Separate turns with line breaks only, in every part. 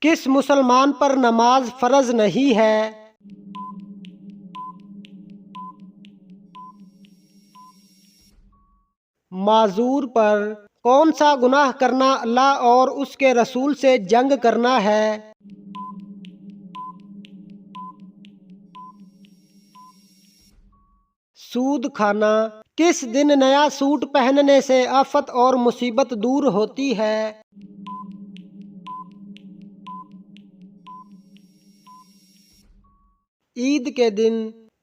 کس مسلمان پر نماز فرض نہیں ہے؟ معذور پر۔ کون سا گناہ کرنا اللہ اور اس کے رسول سے جنگ کرنا ہے؟ سود کھانا۔ کس دن نیا سوٹ پہننے سے آفت اور مصیبت دور ہوتی ہے؟ عید کے دن۔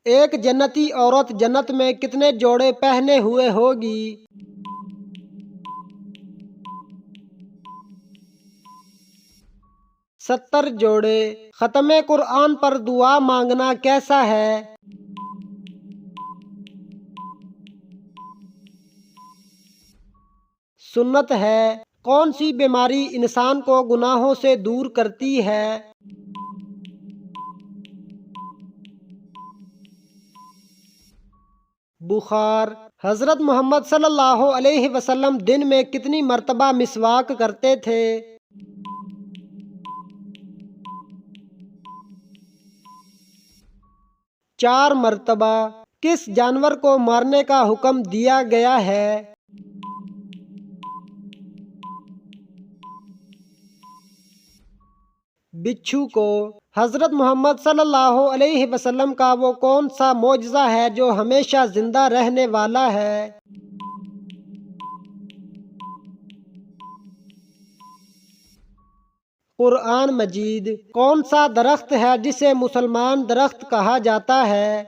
ایک جنتی عورت جنت میں کتنے جوڑے پہنے ہوئے ہوگی؟ 70 جوڑے۔ ختم قرآن پر دعا مانگنا کیسا ہے؟ سنت ہے۔ کون سی بیماری انسان کو گناہوں سے دور کرتی ہے؟ بخار۔ حضرت محمد صلی اللہ علیہ وسلم دن میں کتنی مرتبہ مسواک کرتے تھے؟ 4 مرتبہ۔ کس جانور کو مارنے کا حکم دیا گیا ہے؟ بچھو کو۔ حضرت محمد صلی اللہ علیہ وسلم کا وہ کون سا معجزہ ہے جو ہمیشہ زندہ رہنے والا ہے؟ قرآن مجید۔ کون سا درخت ہے جسے مسلمان درخت کہا جاتا ہے؟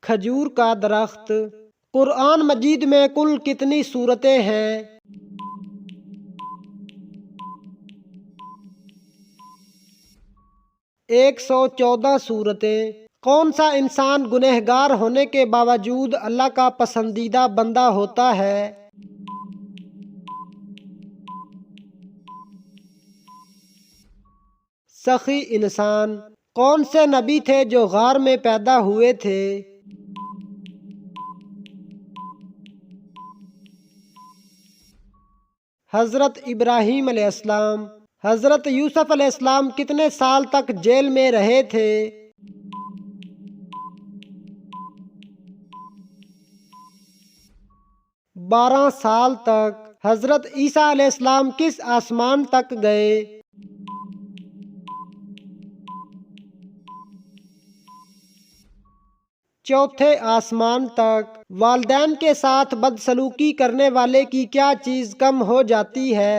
کھجور کا درخت۔ قرآن مجید میں کل کتنی سورتیں ہیں؟ 114 سورتیں۔ کون سا انسان گنہگار ہونے کے باوجود اللہ کا پسندیدہ بندہ ہوتا ہے؟ سخی انسان۔ کون سے نبی تھے جو غار میں پیدا ہوئے تھے؟ حضرت ابراہیم علیہ السلام۔ حضرت یوسف علیہ السلام کتنے سال تک جیل میں رہے تھے؟ 12 سال تک۔ حضرت عیسیٰ علیہ السلام کس آسمان تک گئے؟ چوتھے آسمان تک۔ والدین کے ساتھ بدسلوکی کرنے والے کی کیا چیز کم ہو جاتی ہے؟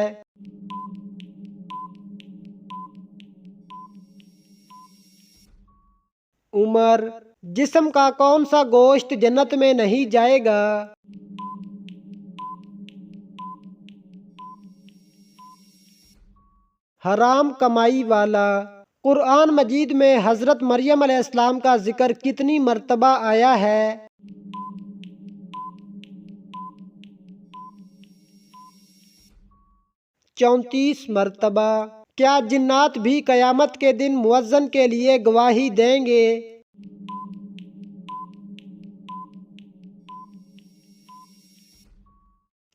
عمر۔ جسم کا کون سا گوشت جنت میں نہیں جائے گا؟ حرام کمائی والا۔ قرآن مجید میں حضرت مریم علیہ السلام کا ذکر کتنی مرتبہ آیا ہے؟ 34 مرتبہ۔ کیا جنات بھی قیامت کے دن مؤذن کے لیے گواہی دیں گے؟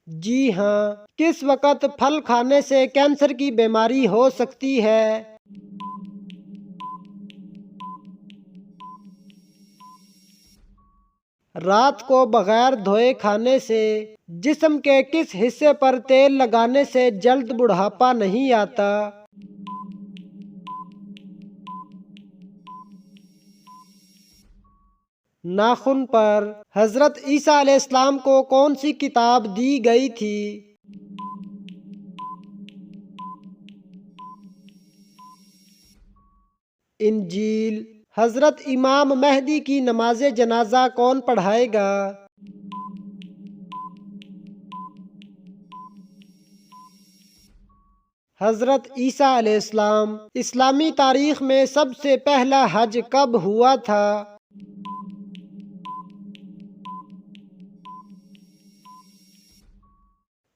جی ہاں۔ کس وقت پھل کھانے سے کینسر کی بیماری ہو سکتی ہے؟ رات کو بغیر دھوئے کھانے سے۔ جسم کے کس حصے پر تیل لگانے سے جلد بڑھاپا نہیں آتا؟ ناخن پر۔ حضرت عیسیٰ علیہ السلام کو کون سی کتاب دی گئی تھی؟ انجیل۔ حضرت امام مہدی کی نماز جنازہ کون پڑھائے گا؟ حضرت عیسیٰ علیہ السلام۔ اسلامی تاریخ میں سب سے پہلا حج کب ہوا تھا؟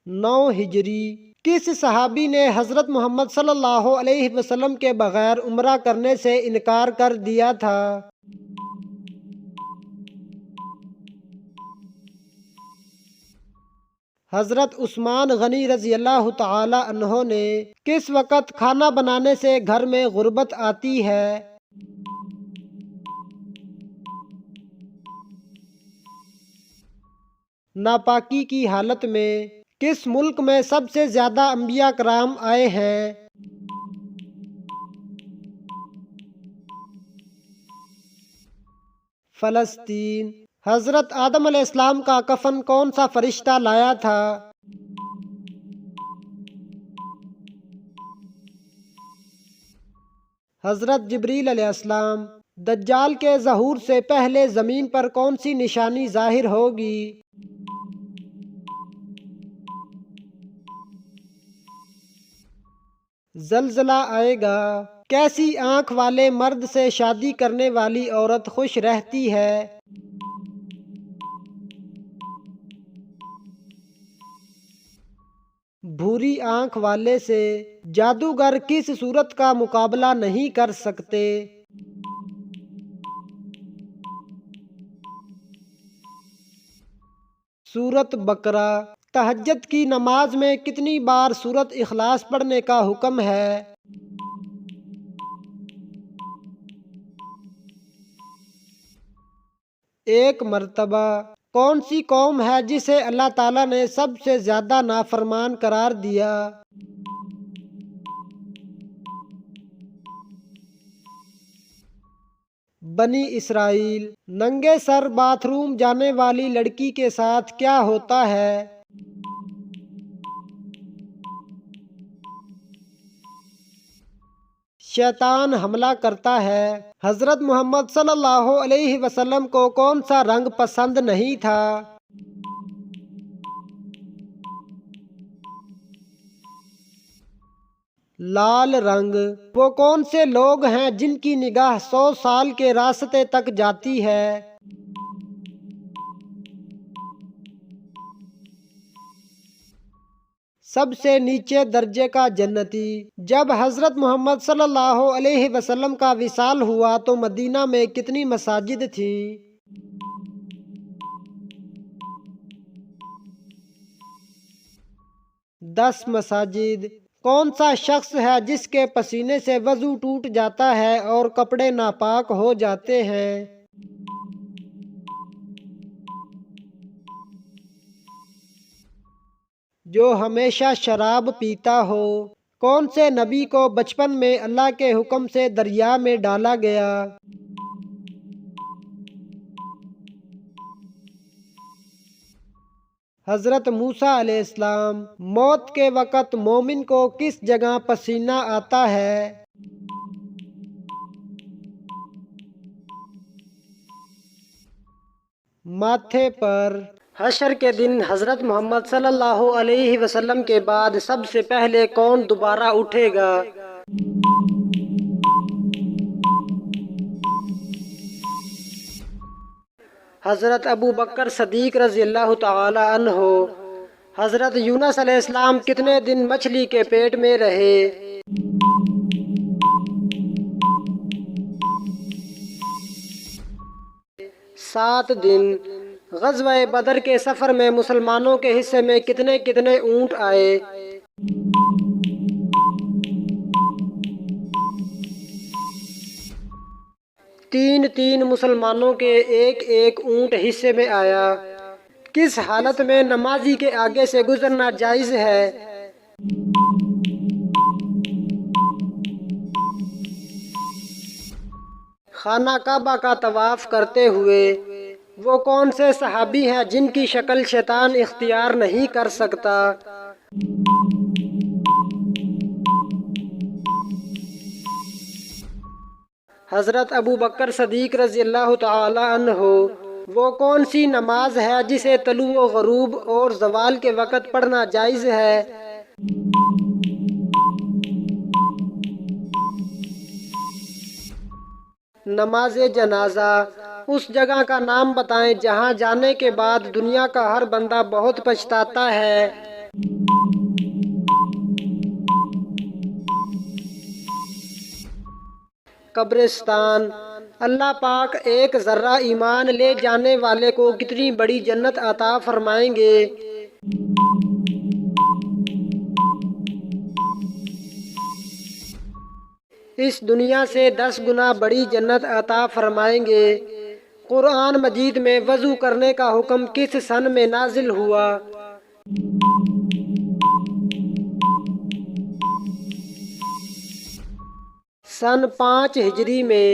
9 ہجری۔ کس صحابی نے حضرت محمد صلی اللہ علیہ وسلم کے بغیر عمرہ کرنے سے انکار کر دیا تھا؟ حضرت عثمان غنی رضی اللہ تعالی عنہ نے کس وقت کھانا بنانے سے گھر میں غربت آتی ہے؟ ناپاکی کی حالت میں کس ملک میں سب سے زیادہ انبیاء کرام آئے ہیں؟ فلسطین۔ حضرت آدم علیہ السلام کا کفن کون سا فرشتہ لایا تھا؟ حضرت جبریل علیہ السلام۔ دجال کے ظہور سے پہلے زمین پر کون سی نشانی ظاہر ہوگی؟ زلزلہ آئے گا۔ کیسی آنکھ والے مرد سے شادی کرنے والی عورت خوش رہتی ہے؟ بھوری آنکھ والے سے جادوگر کس صورت کا مقابلہ نہیں کر سکتے؟ سورۃ بقرہ۔ تہجد کی نماز میں کتنی بار سورۃ اخلاص پڑھنے کا حکم ہے؟ ایک مرتبہ۔ کون سی قوم ہے جسے اللہ تعالیٰ نے سب سے زیادہ نافرمان قرار دیا؟ بنی اسرائیل۔ ننگے سر باتھ روم جانے والی لڑکی کے ساتھ کیا ہوتا ہے؟ شیطان حملہ کرتا ہے۔ حضرت محمد صلی اللہ علیہ وسلم کو کون سا رنگ پسند نہیں تھا؟ لال رنگ۔ وہ کون سے لوگ ہیں جن کی نگاہ 100 سال کے راستے تک جاتی ہے؟ سب سے نیچے درجے کا جنتی۔ جب حضرت محمد صلی اللہ علیہ وسلم کا وصال ہوا تو مدینہ میں کتنی مساجد تھیں؟ 10 مساجد۔ کون سا شخص ہے جس کے پسینے سے وضو ٹوٹ جاتا ہے اور کپڑے ناپاک ہو جاتے ہیں؟ جو ہمیشہ شراب پیتا ہو۔ کون سے نبی کو بچپن میں اللہ کے حکم سے دریا میں ڈالا گیا؟ حضرت موسیٰ علیہ السلام۔ موت کے وقت مومن کو کس جگہ پسینہ آتا ہے؟ ماتھے پر۔ حشر کے دن حضرت محمد صلی اللہ علیہ وسلم کے بعد سب سے پہلے کون دوبارہ اٹھے گا؟ حضرت ابو بکر صدیق رضی اللہ تعالی عنہ۔ حضرت یونس علیہ السلام کتنے دن مچھلی کے پیٹ میں رہے؟ 7 دن۔ غزوہ بدر کے سفر میں مسلمانوں کے حصے میں کتنے کتنے اونٹ آئے؟ 3 مسلمانوں کے ایک اونٹ حصے میں آیا۔ کس حالت میں نمازی کے آگے سے گزرنا جائز ہے؟ خانہ کعبہ کا طواف کرتے ہوئے۔ وہ کون سے صحابی ہیں جن کی شکل شیطان اختیار نہیں کر سکتا؟ حضرت ابو بکر صدیق رضی اللہ تعالی عنہ۔ وہ کون سی نماز ہے جسے طلوع و غروب اور زوال کے وقت پڑھنا جائز ہے؟ نماز جنازہ۔ اس جگہ کا نام بتائیں جہاں جانے کے بعد دنیا کا ہر بندہ بہت پچھتاتا ہے۔ قبرستان۔ اللہ پاک ایک ذرہ ایمان لے جانے والے کو کتنی بڑی جنت عطا فرمائیں گے؟ اس دنیا سے 10 گنا بڑی جنت عطا فرمائیں گے۔ قرآن مجید میں وضو کرنے کا حکم کس سن میں نازل ہوا؟ سن 5 ہجری میں۔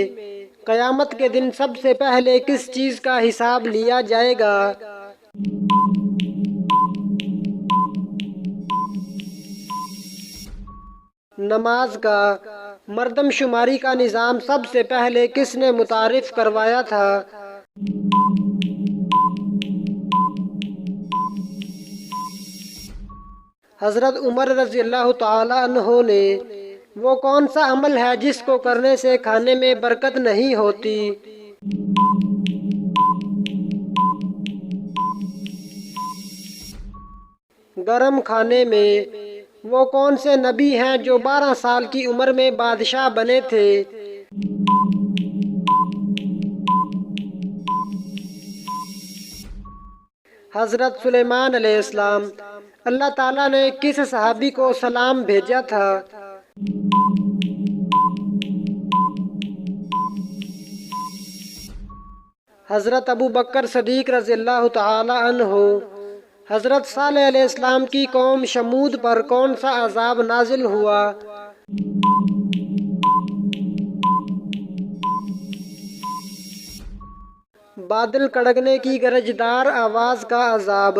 قیامت کے دن سب سے پہلے کس چیز کا حساب لیا جائے گا؟ نماز کا۔ مردم شماری کا نظام سب سے پہلے کس نے متعارف کروایا تھا؟ حضرت عمر رضی اللہ تعالی عنہ نے۔ وہ کون سا عمل ہے جس کو کرنے سے کھانے میں برکت نہیں ہوتی؟ گرم کھانے میں۔ وہ کون سے نبی ہیں جو 12 سال کی عمر میں بادشاہ بنے تھے؟ حضرت سلیمان علیہ السلام۔ اللہ تعالیٰ نے کس صحابی کو سلام بھیجا تھا؟ حضرت ابو بکر صدیق رضی اللہ تعالی عنہ۔ حضرت صالح علیہ السلام کی قوم شمود پر کون سا عذاب نازل ہوا؟ بادل کڑکنے کی گرجدار آواز کا عذاب۔